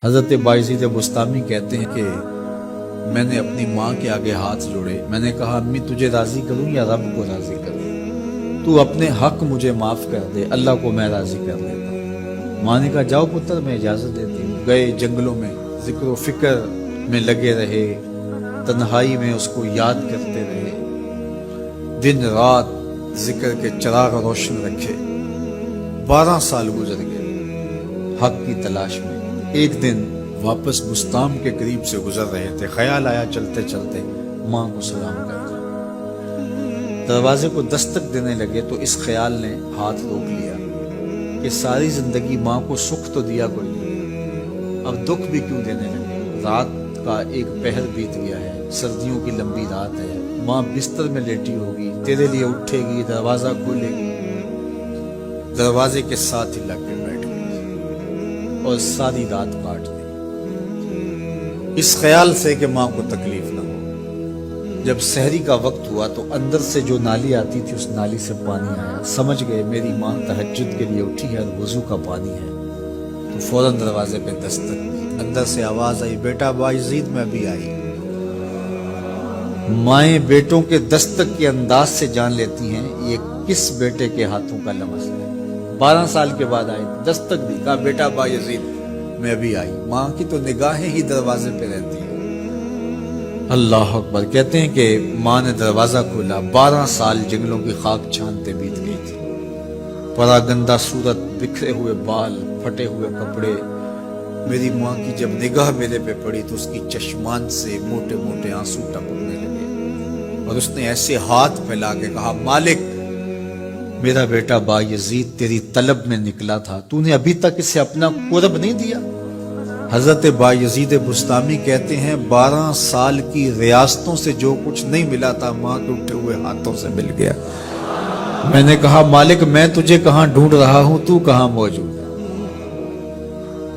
حضرت باعزید بستامی کہتے ہیں کہ میں نے اپنی ماں کے آگے ہاتھ جوڑے، میں نے کہا امی تجھے راضی کروں یا رب کو راضی کروں؟ تو اپنے حق مجھے معاف کر دے، اللہ کو میں راضی کر دیتا ہوں۔ ماں نے کہا جاؤ پتر میں اجازت دیتی ہوں۔ گئے جنگلوں میں ذکر و فکر میں لگے رہے، تنہائی میں اس کو یاد کرتے رہے، دن رات ذکر کے چراغ روشن رکھے۔ 12 سال گزر گئے حق کی تلاش میں۔ ایک دن واپس بستام کے قریب سے گزر رہے تھے، خیال آیا چلتے چلتے ماں کو سلام کر دیں۔ دروازے کو دستک دینے لگے تو اس خیال نے ہاتھ روک لیا کہ ساری زندگی ماں کو سکھ تو دیا کوئی نہیں، اب دکھ بھی کیوں دینے لگے؟ رات کا ایک پہر بیت گیا ہے، سردیوں کی لمبی رات ہے، ماں بستر میں لیٹی ہوگی، تیرے لیے اٹھے گی، دروازہ کھولے گی، دروازے کے ساتھ ہی لگ کے بیٹھ گئی اور ساری رات کاٹ دی، اس خیال سے کہ ماں کو تکلیف نہ ہو۔ جب سحری کا وقت ہوا تو اندر سے جو نالی آتی تھی اس نالی سے پانی آیا، سمجھ گئے میری ماں تہجد کے لیے اٹھی ہے اور وضو کا پانی ہے، تو فوراً دروازے پہ دستک دی۔ اندر سے آواز آئی بیٹا باعزید میں ابھی آئی۔ مائیں بیٹوں کے دستک کے انداز سے جان لیتی ہیں یہ کس بیٹے کے ہاتھوں کا لمس ہے۔ 12 سال کے بعد آئی، دستک دی، کہا بیٹا باعزید میں ابھی آئی۔ ماں کی تو نگاہیں ہی دروازے پہ رہتی ہیں۔ اللہ اکبر۔ کہتے ہیں کہ ماں نے دروازہ کھولا، 12 سال جنگلوں کی خاک چھانتے بیت گئی تھی، پراگندہ صورت، بکھرے ہوئے بال، پھٹے ہوئے کپڑے۔ میری ماں کی جب نگاہ میرے پہ پڑی تو اس کی چشمان سے موٹے موٹے آنسو ٹپکنے لگے اور اس نے ایسے ہاتھ پھیلا کے کہا مالک میرا بیٹا باعزید تیری طلب میں نکلا تھا، تو نے ابھی تک اسے اپنا قرب نہیں دیا۔ حضرت باعزید بستامی کہتے ہیں 12 سال کی ریاستوں سے جو کچھ نہیں ملا تھا ماں کے اٹھے ہوئے ہاتھوں سے مل گیا۔ میں نے کہا مالک میں تجھے کہاں ڈھونڈ رہا ہوں، تو کہاں موجود ہے؟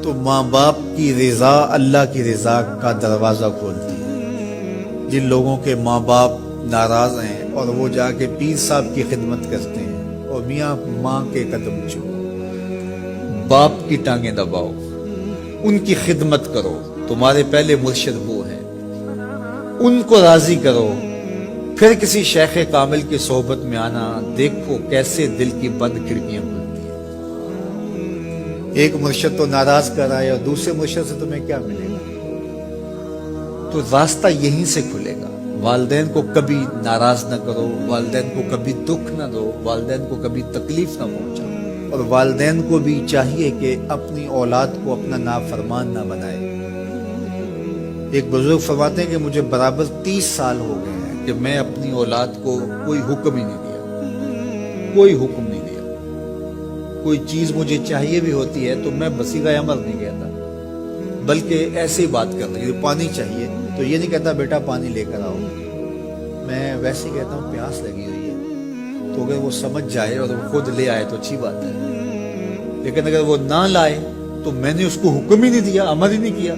تو ماں باپ کی رضا اللہ کی رضا کا دروازہ کھولتی ہے۔ جن لوگوں کے ماں باپ ناراض ہیں اور وہ جا کے پیر صاحب کی خدمت کرتے ہیں اور میاں ماں کے قدم چومو، باپ کی ٹانگیں دباؤ، ان کی خدمت کرو، تمہارے پہلے مرشد وہ ہیں، ان کو راضی کرو، پھر کسی شیخ کامل کی صحبت میں آنا، دیکھو کیسے دل کی بند کھڑکیاں کھلتی ہیں۔ ایک مرشد تو ناراض کر آئے اور دوسرے مرشد سے تمہیں کیا ملے گا؟ تو راستہ یہیں سے کھلے گا۔ والدین کو کبھی ناراض نہ کرو، والدین کو کبھی دکھ نہ دو، والدین کو کبھی تکلیف نہ پہنچاؤ، اور والدین کو بھی چاہیے کہ اپنی اولاد کو اپنا نافرمان نہ بنائے۔ ایک بزرگ فرماتے ہیں کہ مجھے برابر 30 سال ہو گئے ہیں کہ میں اپنی اولاد کو کوئی حکم ہی نہیں دیا، کوئی حکم نہیں دیا۔ کوئی چیز مجھے چاہیے بھی ہوتی ہے تو میں بصیغہ امر نہیں کہتا، بلکہ ایسے ہی بات کرتا ہوں۔ پانی چاہیے تو یہ نہیں کہتا بیٹا پانی لے کر آؤ، میں ویسے ہی کہتا ہوں پیاس لگی ہوئی ہے، تو اگر وہ سمجھ جائے اور وہ خود لے آئے تو اچھی بات ہے، لیکن اگر وہ نہ لائے تو میں نے اس کو حکم ہی نہیں دیا، امر ہی نہیں کیا،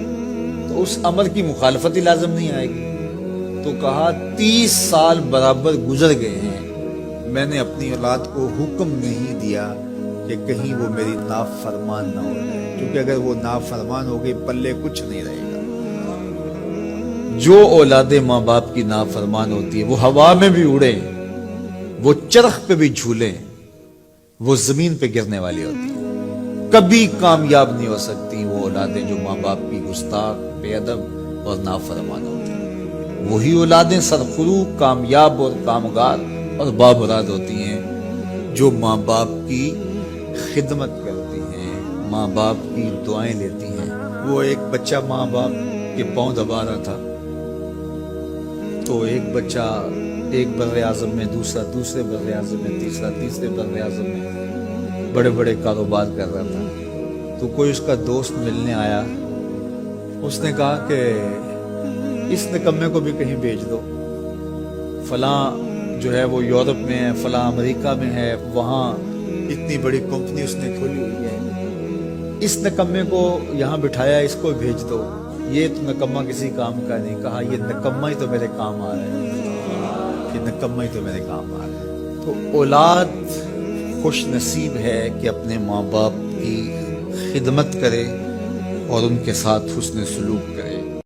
تو اس امر کی مخالفت ہی لازم نہیں آئے گی۔ تو کہا 30 سال برابر گزر گئے ہیں، میں نے اپنی اولاد کو حکم نہیں دیا کہ کہیں وہ میری نافرمان نہ ہو جائے، کیونکہ اگر وہ نافرمان ہو گئی پلے کچھ نہیں رہے گا۔ جو اولادیں ماں باپ کی نافرمان ہوتی ہے وہ ہوا میں بھی اڑے، وہ چرخ پہ بھی جھولے، وہ زمین پہ گرنے والی ہوتی ہیں، کبھی کامیاب نہیں ہو سکتی وہ اولادیں جو ماں باپ کی گستاخ، بے ادب اور نافرمان ہوتی ہیں۔ وہی اولادیں سرخرو، کامیاب اور کامگار اور بامراد ہوتی ہیں جو ماں باپ کی خدمت کرتی ہیں، ماں باپ کی دعائیں لیتی ہیں۔ وہ ایک بچہ ماں باپ کے پاؤں دبا رہا تھا تو ایک بچہ ایک بر اعظم میں، دوسرے بر اعظم میں، تیسرے بر اعظم میں بڑے بڑے کاروبار کر رہا تھا، تو کوئی اس کا دوست ملنے آیا، اس نے کہا کہ اس نکمے کو بھی کہیں بھیج دو، فلاں جو ہے وہ یورپ میں ہے، فلاں امریکہ میں ہے، وہاں اتنی بڑی کمپنی اس نے کھولی ہوئی ہے، اس نکمے کو یہاں بٹھایا، اس کو بھیج دو، یہ تو نکمہ کسی کام کا نہیں۔ کہا یہ نکمہ ہی تو میرے کام آ رہا ہے، یہ نکمہ ہی تو میرے کام آ رہا ہے۔ تو اولاد خوش نصیب ہے کہ اپنے ماں باپ کی خدمت کرے اور ان کے ساتھ حسن سلوک کرے.